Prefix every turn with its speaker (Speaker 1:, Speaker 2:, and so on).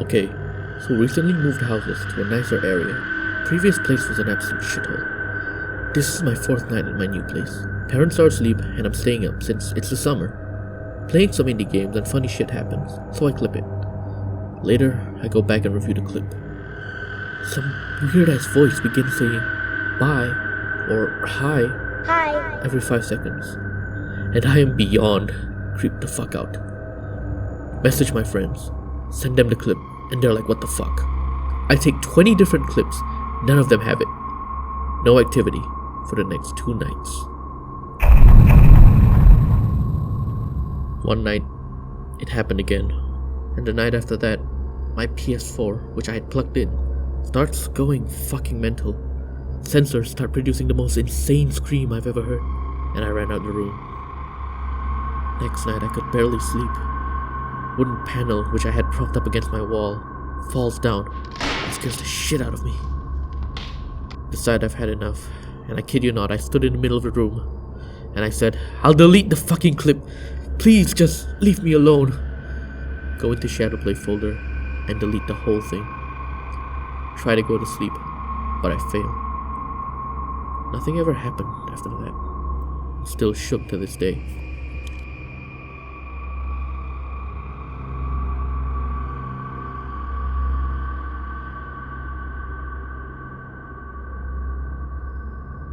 Speaker 1: Okay, so recently moved houses to a nicer area. Previous place was an absolute shithole. This is my 4th night at my new place. Parents are asleep and I'm staying up since it's the summer. Playing some indie games and funny shit happens, so I clip it. Later, I go back and review the clip. Some weird ass voice begins saying bye or hi every 5 seconds. And I am beyond creeped the fuck out. Message my friends, send them the clip, and they're like, what the fuck? I take 20 different clips, none of them have it. No activity for the next 2 nights. One night, it happened again, and the night after that, my PS4, which I had plugged in, starts going fucking mental. Sensors start producing the most insane scream I've ever heard, and I ran out the room. Next night, I could barely sleep. Wooden panel, which I had propped up against my wall, falls down and scares the shit out of me. Decide I've had enough, and I kid you not, I stood in the middle of the room, and I said, I'll delete the fucking clip. Please just leave me alone. Go into Shadowplay folder and delete the whole thing. Try to go to sleep, but I fail. Nothing ever happened after that. I'm still shook to this day.